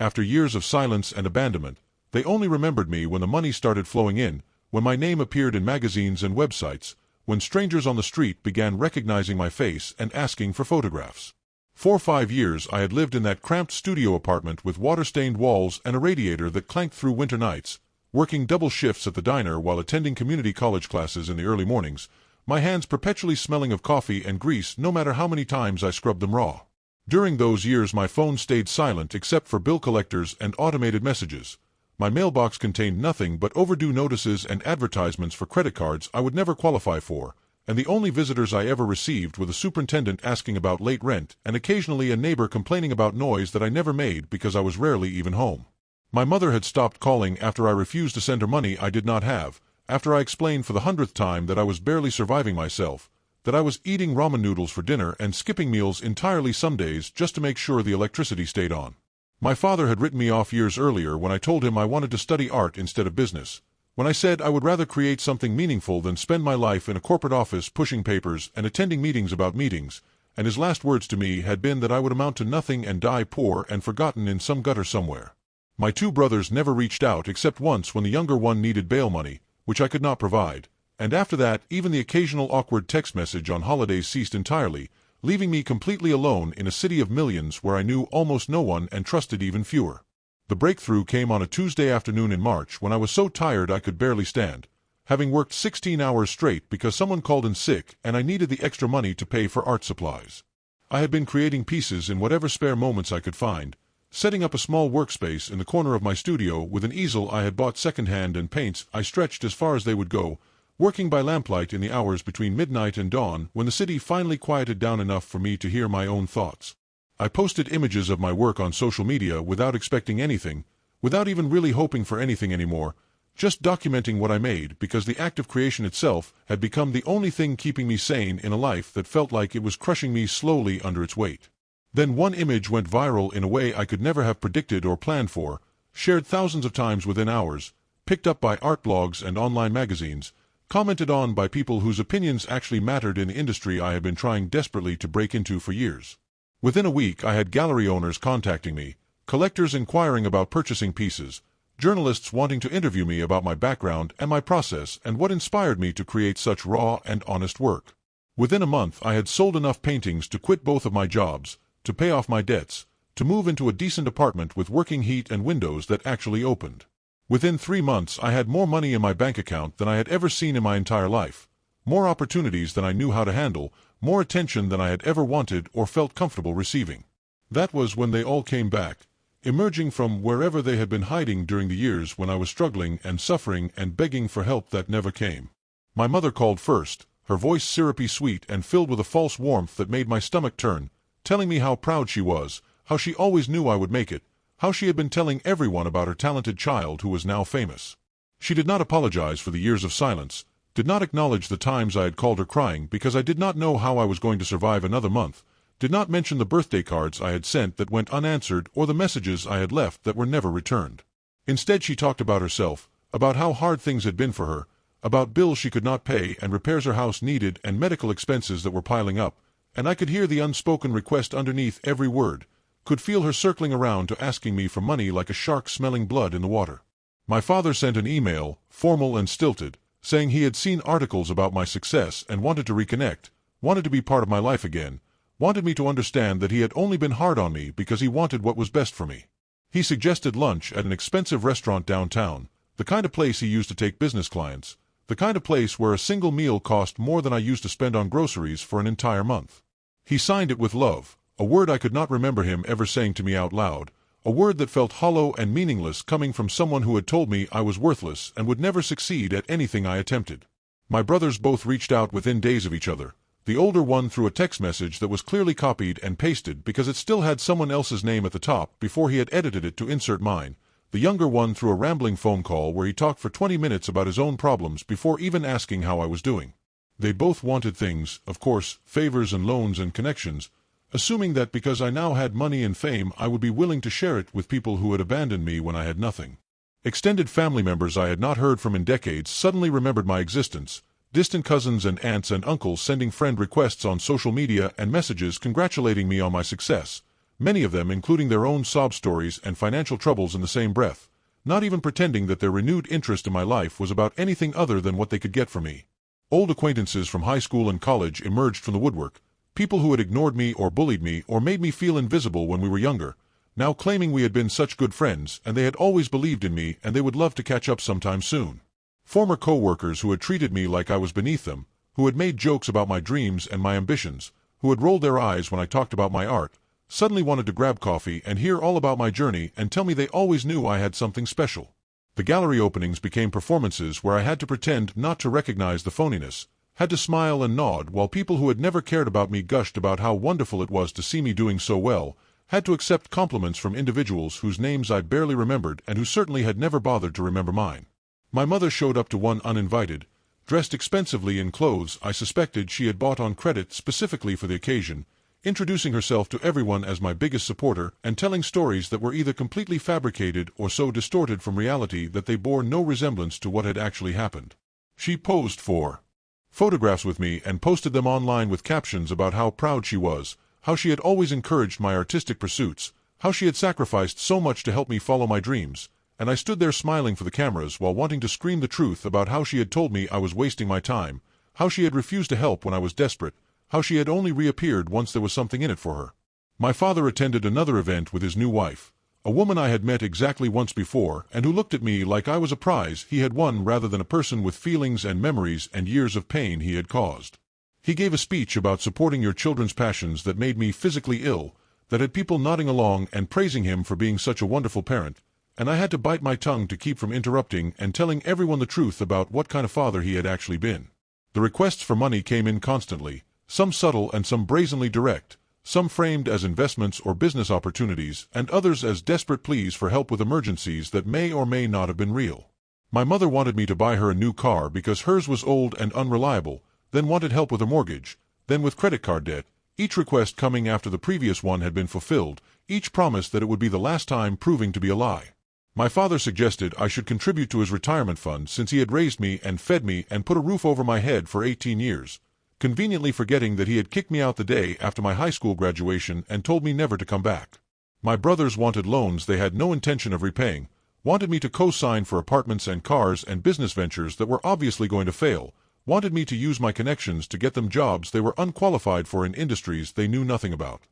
After years of silence and abandonment, they only remembered me when the money started flowing in, when my name appeared in magazines and websites, when strangers on the street began recognizing my face and asking for photographs. 4 or 5 years I had lived in that cramped studio apartment with water-stained walls and a radiator that clanked through winter nights, working double shifts at the diner while attending community college classes in the early mornings, my hands perpetually smelling of coffee and grease no matter how many times I scrubbed them raw. During those years my phone stayed silent except for bill collectors and automated messages. My mailbox contained nothing but overdue notices and advertisements for credit cards I would never qualify for, and the only visitors I ever received were the superintendent asking about late rent and occasionally a neighbor complaining about noise that I never made because I was rarely even home. My mother had stopped calling after I refused to send her money I did not have, after I explained for the 100th time that I was barely surviving myself, that I was eating ramen noodles for dinner and skipping meals entirely some days just to make sure the electricity stayed on. My father had written me off years earlier when I told him I wanted to study art instead of business, when I said I would rather create something meaningful than spend my life in a corporate office pushing papers and attending meetings about meetings, and his last words to me had been that I would amount to nothing and die poor and forgotten in some gutter somewhere. My 2 brothers never reached out except once when the younger one needed bail money, which I could not provide, and after that even the occasional awkward text message on holidays ceased entirely, leaving me completely alone in a city of millions where I knew almost no one and trusted even fewer. The breakthrough came on a Tuesday afternoon in March when I was so tired I could barely stand, having worked 16 hours straight because someone called in sick and I needed the extra money to pay for art supplies. I had been creating pieces in whatever spare moments I could find, setting up a small workspace in the corner of my studio with an easel I had bought secondhand and paints I stretched as far as they would go, working by lamplight in the hours between midnight and dawn when the city finally quieted down enough for me to hear my own thoughts. I posted images of my work on social media without expecting anything, without even really hoping for anything anymore, just documenting what I made because the act of creation itself had become the only thing keeping me sane in a life that felt like it was crushing me slowly under its weight. Then one image went viral in a way I could never have predicted or planned for, shared thousands of times within hours, picked up by art blogs and online magazines, commented on by people whose opinions actually mattered in the industry I had been trying desperately to break into for years. Within a week I had gallery owners contacting me, collectors inquiring about purchasing pieces, journalists wanting to interview me about my background and my process and what inspired me to create such raw and honest work. Within a month I had sold enough paintings to quit both of my jobs, to pay off my debts, to move into a decent apartment with working heat and windows that actually opened. Within 3 months I had more money in my bank account than I had ever seen in my entire life, more opportunities than I knew how to handle, more attention than I had ever wanted or felt comfortable receiving. That was when they all came back, emerging from wherever they had been hiding during the years when I was struggling and suffering and begging for help that never came. My mother called first, her voice syrupy sweet and filled with a false warmth that made my stomach turn, telling me how proud she was, how she always knew I would make it, how she had been telling everyone about her talented child who was now famous. She did not apologize for the years of silence, did not acknowledge the times I had called her crying because I did not know how I was going to survive another month, did not mention the birthday cards I had sent that went unanswered or the messages I had left that were never returned. Instead she talked about herself, about how hard things had been for her, about bills she could not pay and repairs her house needed and medical expenses that were piling up, and I could hear the unspoken request underneath every word, could feel her circling around to asking me for money like a shark smelling blood in the water. My father sent an email, formal and stilted, saying he had seen articles about my success and wanted to reconnect, wanted to be part of my life again, wanted me to understand that he had only been hard on me because he wanted what was best for me. He suggested lunch at an expensive restaurant downtown, the kind of place he used to take business clients, the kind of place where a single meal cost more than I used to spend on groceries for an entire month. He signed it with love, a word I could not remember him ever saying to me out loud, a word that felt hollow and meaningless coming from someone who had told me I was worthless and would never succeed at anything I attempted. My brothers both reached out within days of each other, the older one through a text message that was clearly copied and pasted because it still had someone else's name at the top before he had edited it to insert mine, the younger one through a rambling phone call where he talked for 20 minutes about his own problems before even asking how I was doing. They both wanted things, of course, favors and loans and connections, assuming that because I now had money and fame I would be willing to share it with people who had abandoned me when I had nothing. Extended family members I had not heard from in decades suddenly remembered my existence, distant cousins and aunts and uncles sending friend requests on social media and messages congratulating me on my success, many of them including their own sob stories and financial troubles in the same breath, not even pretending that their renewed interest in my life was about anything other than what they could get from me. Old acquaintances from high school and college emerged from the woodwork, people who had ignored me or bullied me or made me feel invisible when we were younger, now claiming we had been such good friends and they had always believed in me and they would love to catch up sometime soon. Former co-workers who had treated me like I was beneath them, who had made jokes about my dreams and my ambitions, who had rolled their eyes when I talked about my art, suddenly wanted to grab coffee and hear all about my journey and tell me they always knew I had something special. The gallery openings became performances where I had to pretend not to recognize the phoniness, had to smile and nod while people who had never cared about me gushed about how wonderful it was to see me doing so well, had to accept compliments from individuals whose names I barely remembered and who certainly had never bothered to remember mine. My mother showed up to one uninvited, dressed expensively in clothes I suspected she had bought on credit specifically for the occasion, introducing herself to everyone as my biggest supporter and telling stories that were either completely fabricated or so distorted from reality that they bore no resemblance to what had actually happened. She posed for photographs with me and posted them online with captions about how proud she was, how she had always encouraged my artistic pursuits, how she had sacrificed so much to help me follow my dreams, and I stood there smiling for the cameras while wanting to scream the truth about how she had told me I was wasting my time, how she had refused to help when I was desperate, how she had only reappeared once there was something in it for her. My father attended another event with his new wife, a woman I had met exactly once before and who looked at me like I was a prize he had won rather than a person with feelings and memories and years of pain he had caused. He gave a speech about supporting your children's passions that made me physically ill, that had people nodding along and praising him for being such a wonderful parent, and I had to bite my tongue to keep from interrupting and telling everyone the truth about what kind of father he had actually been. The requests for money came in constantly, some subtle and some brazenly direct, some framed as investments or business opportunities and others as desperate pleas for help with emergencies that may or may not have been real. My mother wanted me to buy her a new car because hers was old and unreliable, then wanted help with a mortgage, then with credit card debt, each request coming after the previous one had been fulfilled, each promise that it would be the last time proving to be a lie. My father suggested I should contribute to his retirement fund since he had raised me and fed me and put a roof over my head for 18 years, conveniently forgetting that he had kicked me out the day after my high school graduation and told me never to come back. My brothers wanted loans they had no intention of repaying, wanted me to co-sign for apartments and cars and business ventures that were obviously going to fail, wanted me to use my connections to get them jobs they were unqualified for in industries they knew nothing about.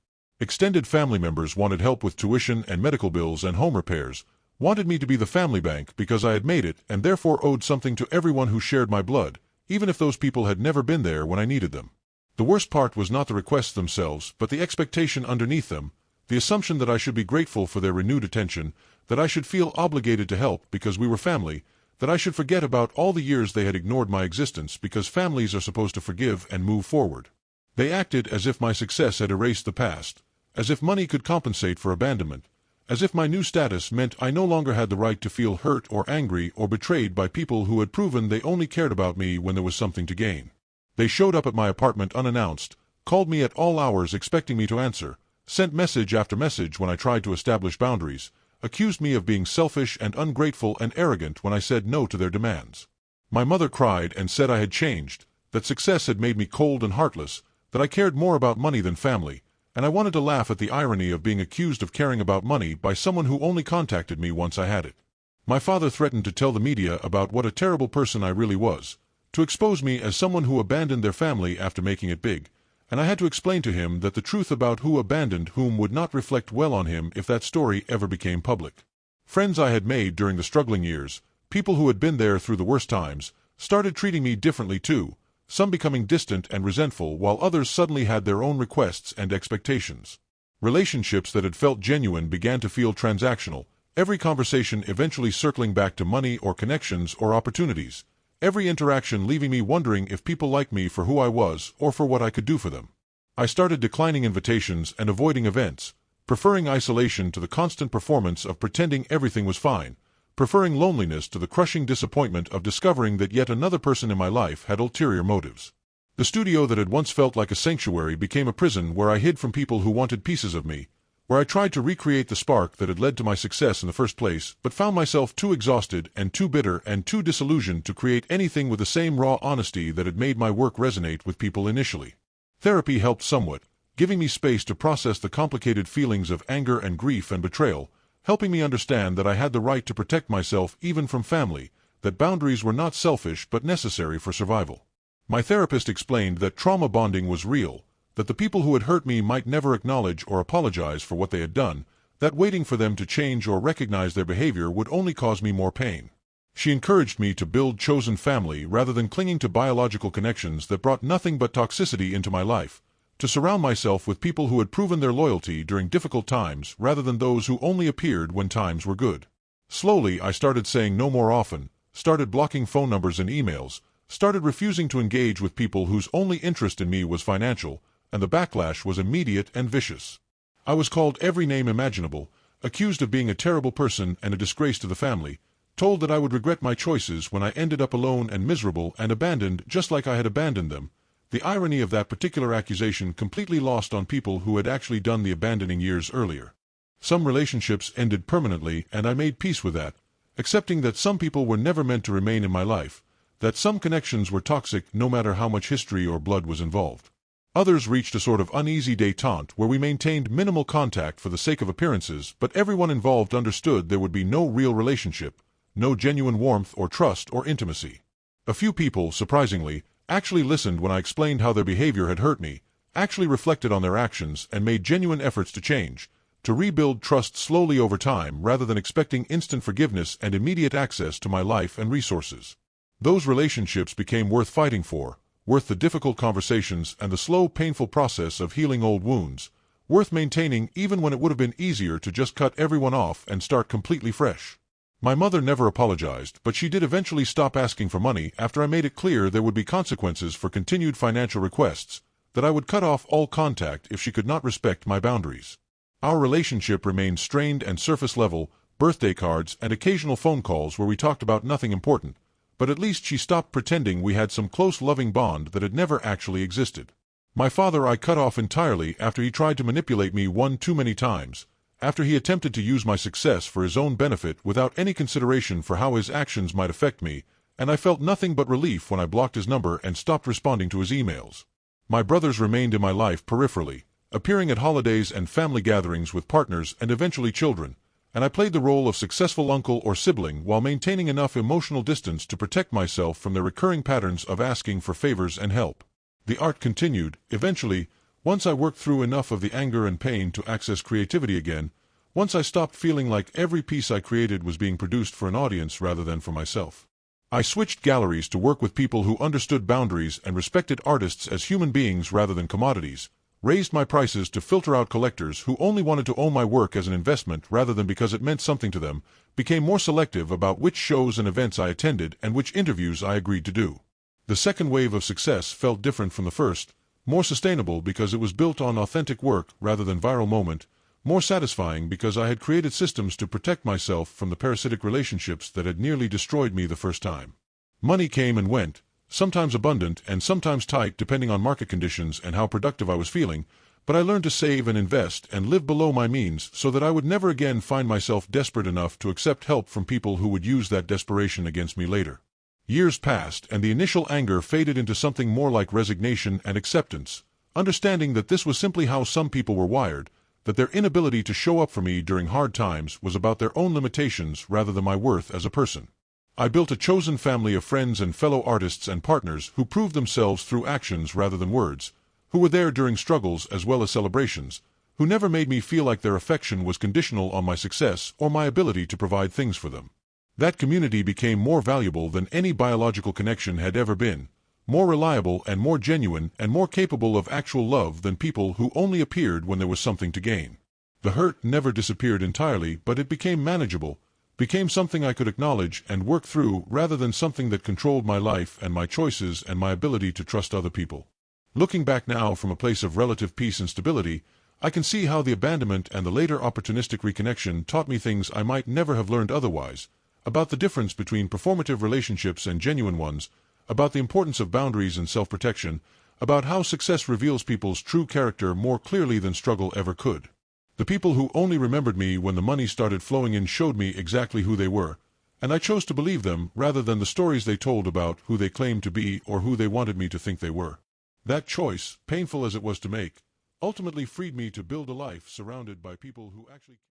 Extended family members wanted help with tuition and medical bills and home repairs, wanted me to be the family bank because I had made it and therefore owed something to everyone who shared my blood, even if those people had never been there when I needed them. The worst part was not the requests themselves, but the expectation underneath them, the assumption that I should be grateful for their renewed attention, that I should feel obligated to help because we were family, that I should forget about all the years they had ignored my existence because families are supposed to forgive and move forward. They acted as if my success had erased the past, as if money could compensate for abandonment, as if my new status meant I no longer had the right to feel hurt or angry or betrayed by people who had proven they only cared about me when there was something to gain. They showed up at my apartment unannounced, called me at all hours expecting me to answer, sent message after message when I tried to establish boundaries, accused me of being selfish and ungrateful and arrogant when I said no to their demands. My mother cried and said I had changed, that success had made me cold and heartless, that I cared more about money than family, and I wanted to laugh at the irony of being accused of caring about money by someone who only contacted me once I had it. My father threatened to tell the media about what a terrible person I really was, to expose me as someone who abandoned their family after making it big, and I had to explain to him that the truth about who abandoned whom would not reflect well on him if that story ever became public. Friends I had made during the struggling years, people who had been there through the worst times, started treating me differently too, some becoming distant and resentful while others suddenly had their own requests and expectations. Relationships that had felt genuine began to feel transactional, every conversation eventually circling back to money or connections or opportunities, every interaction leaving me wondering if people liked me for who I was or for what I could do for them. I started declining invitations and avoiding events, preferring isolation to the constant performance of pretending everything was fine, preferring loneliness to the crushing disappointment of discovering that yet another person in my life had ulterior motives. The studio that had once felt like a sanctuary became a prison where I hid from people who wanted pieces of me, where I tried to recreate the spark that had led to my success in the first place, but found myself too exhausted and too bitter and too disillusioned to create anything with the same raw honesty that had made my work resonate with people initially. Therapy helped somewhat, giving me space to process the complicated feelings of anger and grief and betrayal, helping me understand that I had the right to protect myself even from family, that boundaries were not selfish but necessary for survival. My therapist explained that trauma bonding was real, that the people who had hurt me might never acknowledge or apologize for what they had done, that waiting for them to change or recognize their behavior would only cause me more pain. She encouraged me to build chosen family rather than clinging to biological connections that brought nothing but toxicity into my life, to surround myself with people who had proven their loyalty during difficult times rather than those who only appeared when times were good. Slowly, I started saying no more often, started blocking phone numbers and emails, started refusing to engage with people whose only interest in me was financial, and the backlash was immediate and vicious. I was called every name imaginable, accused of being a terrible person and a disgrace to the family, told that I would regret my choices when I ended up alone and miserable and abandoned just like I had abandoned them. The irony of that particular accusation completely lost on people who had actually done the abandoning years earlier. Some relationships ended permanently, and I made peace with that, accepting that some people were never meant to remain in my life, that some connections were toxic no matter how much history or blood was involved. Others reached a sort of uneasy détente where we maintained minimal contact for the sake of appearances, but everyone involved understood there would be no real relationship, no genuine warmth or trust or intimacy. A few people, surprisingly, actually listened when I explained how their behavior had hurt me, actually reflected on their actions and made genuine efforts to change, to rebuild trust slowly over time rather than expecting instant forgiveness and immediate access to my life and resources. Those relationships became worth fighting for, worth the difficult conversations and the slow, painful process of healing old wounds, worth maintaining even when it would have been easier to just cut everyone off and start completely fresh. My mother never apologized, but she did eventually stop asking for money after I made it clear there would be consequences for continued financial requests, that I would cut off all contact if she could not respect my boundaries. Our relationship remained strained and surface level, birthday cards and occasional phone calls where we talked about nothing important, but at least she stopped pretending we had some close loving bond that had never actually existed. My father I cut off entirely after he tried to manipulate me one too many times, after he attempted to use my success for his own benefit without any consideration for how his actions might affect me, and I felt nothing but relief when I blocked his number and stopped responding to his emails. My brothers remained in my life peripherally, appearing at holidays and family gatherings with partners and eventually children, and I played the role of successful uncle or sibling while maintaining enough emotional distance to protect myself from their recurring patterns of asking for favors and help. The art continued. Eventually, once I worked through enough of the anger and pain to access creativity again, once I stopped feeling like every piece I created was being produced for an audience rather than for myself, I switched galleries to work with people who understood boundaries and respected artists as human beings rather than commodities, raised my prices to filter out collectors who only wanted to own my work as an investment rather than because it meant something to them, became more selective about which shows and events I attended and which interviews I agreed to do. The second wave of success felt different from the first, more sustainable because it was built on authentic work rather than viral moment, more satisfying because I had created systems to protect myself from the parasitic relationships that had nearly destroyed me the first time. Money came and went, sometimes abundant and sometimes tight depending on market conditions and how productive I was feeling, but I learned to save and invest and live below my means so that I would never again find myself desperate enough to accept help from people who would use that desperation against me later. Years passed and the initial anger faded into something more like resignation and acceptance, understanding that this was simply how some people were wired, that their inability to show up for me during hard times was about their own limitations rather than my worth as a person. I built a chosen family of friends and fellow artists and partners who proved themselves through actions rather than words, who were there during struggles as well as celebrations, who never made me feel like their affection was conditional on my success or my ability to provide things for them. That community became more valuable than any biological connection had ever been, more reliable and more genuine and more capable of actual love than people who only appeared when there was something to gain. The hurt never disappeared entirely, but it became manageable, became something I could acknowledge and work through rather than something that controlled my life and my choices and my ability to trust other people. Looking back now from a place of relative peace and stability, I can see how the abandonment and the later opportunistic reconnection taught me things I might never have learned otherwise, about the difference between performative relationships and genuine ones, about the importance of boundaries and self-protection, about how success reveals people's true character more clearly than struggle ever could. The people who only remembered me when the money started flowing in showed me exactly who they were, and I chose to believe them rather than the stories they told about who they claimed to be or who they wanted me to think they were. That choice, painful as it was to make, ultimately freed me to build a life surrounded by people who actually